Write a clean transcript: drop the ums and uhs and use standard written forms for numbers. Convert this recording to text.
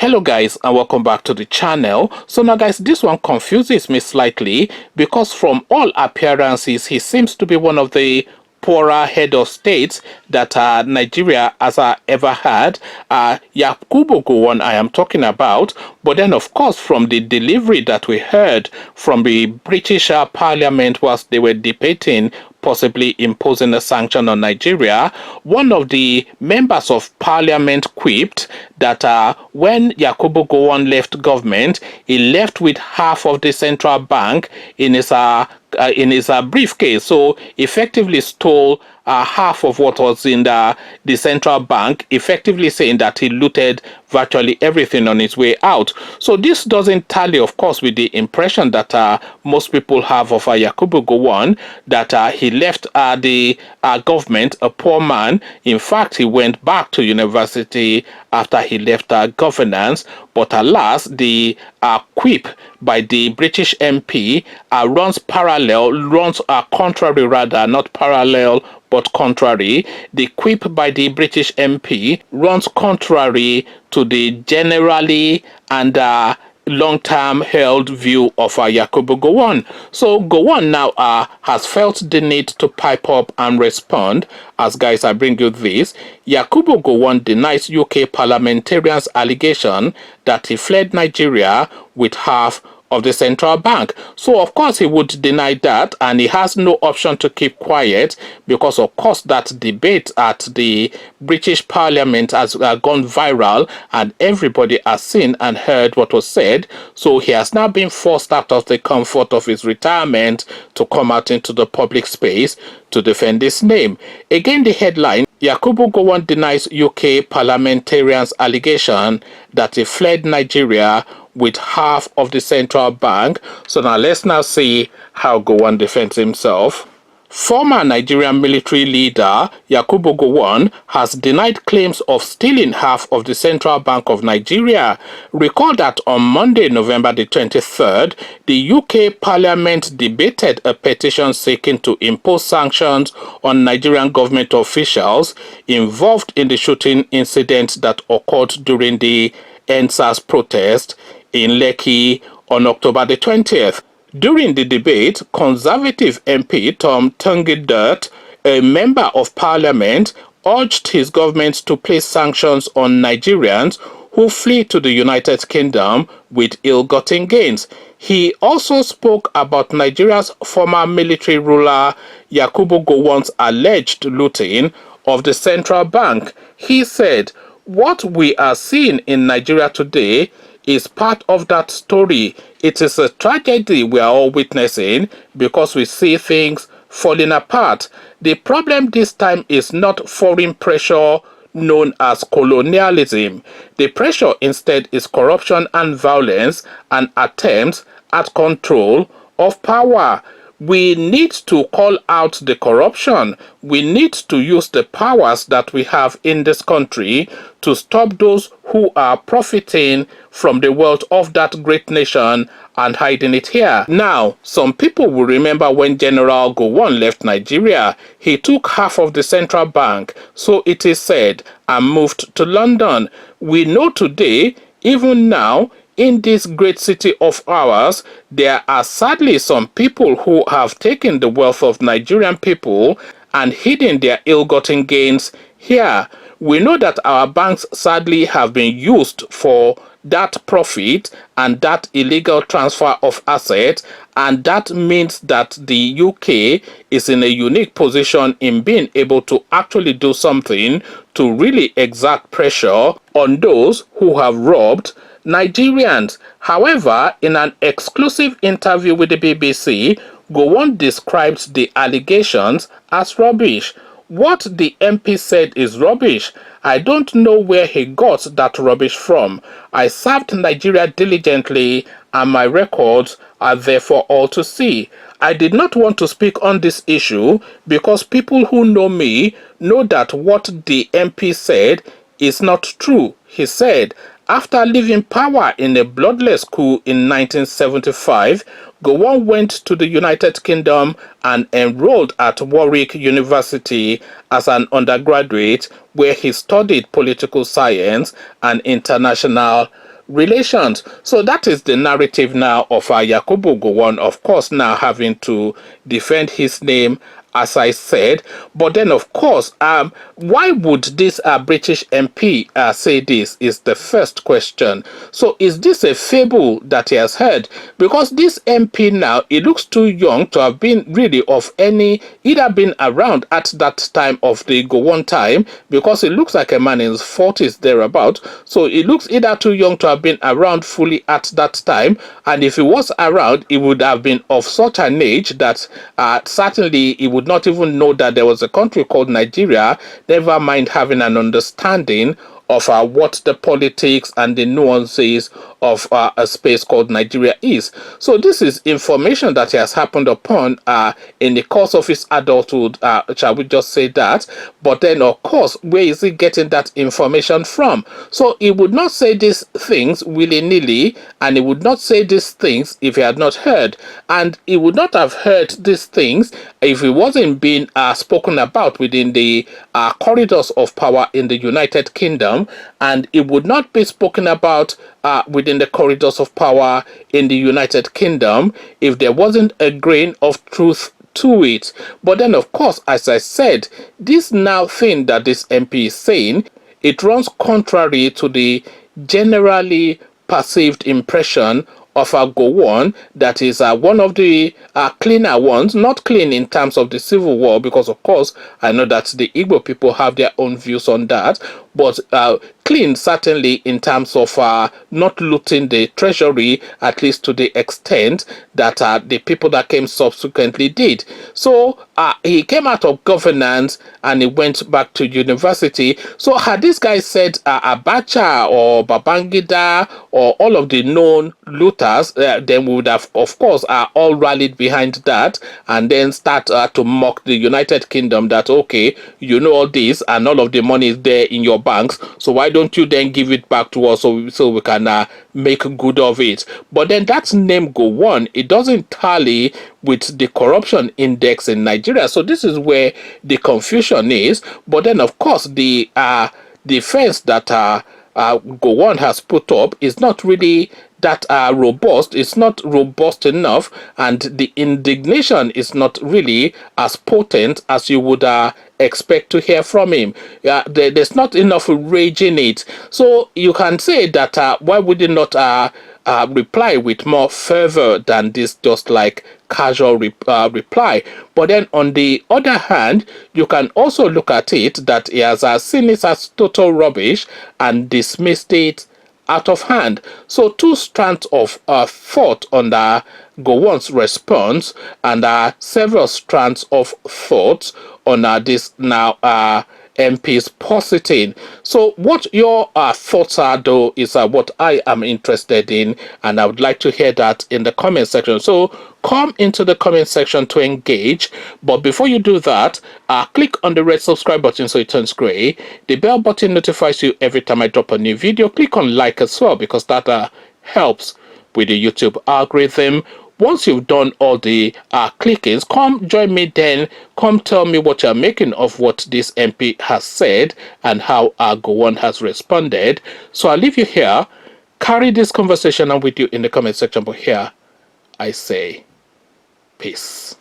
Hello guys, and welcome back to the channel. So now guys, this one confuses me slightly because from all appearances he seems to be one of the poorer head of states that Nigeria has ever had. Yakubu Gowon I am talking about, but then of course from the delivery that we heard from the British Parliament whilst they were debating possibly imposing a sanction on Nigeria, one of the members of parliament quipped that when Yakubu Gowon left government, he left with half of the central bank in his briefcase. So effectively stole half of what was in the central bank, effectively saying that he looted virtually everything on his way out. So this doesn't tally, of course, with the impression that most people have of Yakubu Gowon, that he left the government a poor man. In fact, he went back to university after he left governance. But alas, the quip by the British MP runs contrary rather, not parallel, but contrary. The quip by the British MP runs contrary to the generally and long-term held view of Yakubu Gowon. So Gowon now has felt the need to pipe up and respond. As guys, I bring you this. Yakubu Gowon denies UK parliamentarians' allegation that he fled Nigeria with half of the central bank. So of course he would deny that, and he has no option to keep quiet because of course that debate at the British Parliament has gone viral and everybody has seen and heard what was said. So he has now been forced out of the comfort of his retirement to come out into the public space to defend his name. Again, the headline: Yakubu Gowon denies UK parliamentarians' allegation that he fled Nigeria with half of the central bank. So now let's now see how Gowon defends himself. Former Nigerian military leader Yakubu Gowon has denied claims of stealing half of the Central Bank of Nigeria. Recall that on Monday, November the 23rd, the UK Parliament debated a petition seeking to impose sanctions on Nigerian government officials involved in the shooting incident that occurred during the EndSARS protest in Lekki on October the 20th. During the debate, Conservative MP Tom Tungidert, a member of parliament, urged his government to place sanctions on Nigerians who flee to the United Kingdom with ill-gotten gains. He also spoke about Nigeria's former military ruler Yakubu Gowon's alleged looting of the central bank. He said, "What we are seeing in Nigeria today is part of that story. It is a tragedy we are all witnessing because we see things falling apart. The problem this time is not foreign pressure known as colonialism. The pressure instead is corruption and violence and attempts at control of power. We need to call out the corruption. We need to use the powers that we have in this country to stop those who are profiting from the wealth of that great nation and hiding it here." Now, some people will remember when General Gowon left Nigeria, he took half of the central bank, so it is said, and moved to London. We know today, even now, in this great city of ours, there are sadly some people who have taken the wealth of Nigerian people and hidden their ill-gotten gains here. We know that our banks sadly have been used for that profit and that illegal transfer of assets, and that means that the UK is in a unique position in being able to actually do something to really exert pressure on those who have robbed Nigerians. However, in an exclusive interview with the BBC, Gowon describes the allegations as rubbish. What the MP said is rubbish. I don't know where he got that rubbish from. I served Nigeria diligently and my records are there for all to see. I did not want to speak on this issue because people who know me know that what the MP said is not true. He said, after leaving power in a bloodless coup in 1975, Gowon went to the United Kingdom and enrolled at Warwick University as an undergraduate, where he studied political science and international relations. So that is the narrative now of Yakubu Gowon, of course, now having to defend his name, as I said. But then, of course, why would this British MP say this is the first question. So is this a fable that he has heard? Because this MP now, he looks too young to have been really of any, either been around at that time of the Gowon time, because he looks like a man in his 40s thereabout. So he looks either too young to have been around fully at that time, and if he was around, he would have been of such an age that certainly he would not even know that there was a country called Nigeria, never mind having an understanding of what the politics and the nuances of a space called Nigeria is. So this is information that he has happened upon in the course of his adulthood, shall we just say that. But then, of course, where is he getting that information from? So he would not say these things willy-nilly, and he would not say these things if he had not heard. And he would not have heard these things if it wasn't being spoken about within the corridors of power in the United Kingdom, and it would not be spoken about within the corridors of power in the United Kingdom if there wasn't a grain of truth to it. But then, of course, as I said, this now thing that this MP is saying, it runs contrary to the generally perceived impression of a Gowon that is one of the cleaner ones, not clean in terms of the civil war, because of course I know that the Igbo people have their own views on that, but clean certainly in terms of not looting the treasury, at least to the extent that the people that came subsequently did. So he came out of governance and he went back to university. So had this guy said Abacha or Babangida or all of the known looters, then we would have, of course, all rallied behind that and then start to mock the United Kingdom that, okay, you know all this and all of the money is there in your banks, so why don't you then give it back to us so we can make good of it? But then that name Gowon, it doesn't tally with the corruption index in Nigeria. So this is where the confusion is. But then, of course, the defense that Gowon has put up is not really that robust. It's not robust enough, and the indignation is not really as potent as you would expect to hear from him. There's not enough rage in it. So you can say that why would he not reply with more fervor than this, just like casual reply? But then on the other hand, you can also look at it that he has seen it as total rubbish and dismissed it out of hand. So two strands of thought on the Gowon's response, and several strands of thoughts on this now MP's positing. So what your thoughts are, though, is what I am interested in, and I would like to hear that in the comment section. So come into the comment section to engage. But before you do that, click on the red subscribe button so it turns gray. The bell button notifies you every time I drop a new video. Click on like as well, because that helps with the YouTube algorithm. Once you've done all the clickings, come join me then. Come tell me what you're making of what this MP has said and how Gowon has responded. So I'll leave you here. Carry this conversation on with you in the comment section. But here I say peace.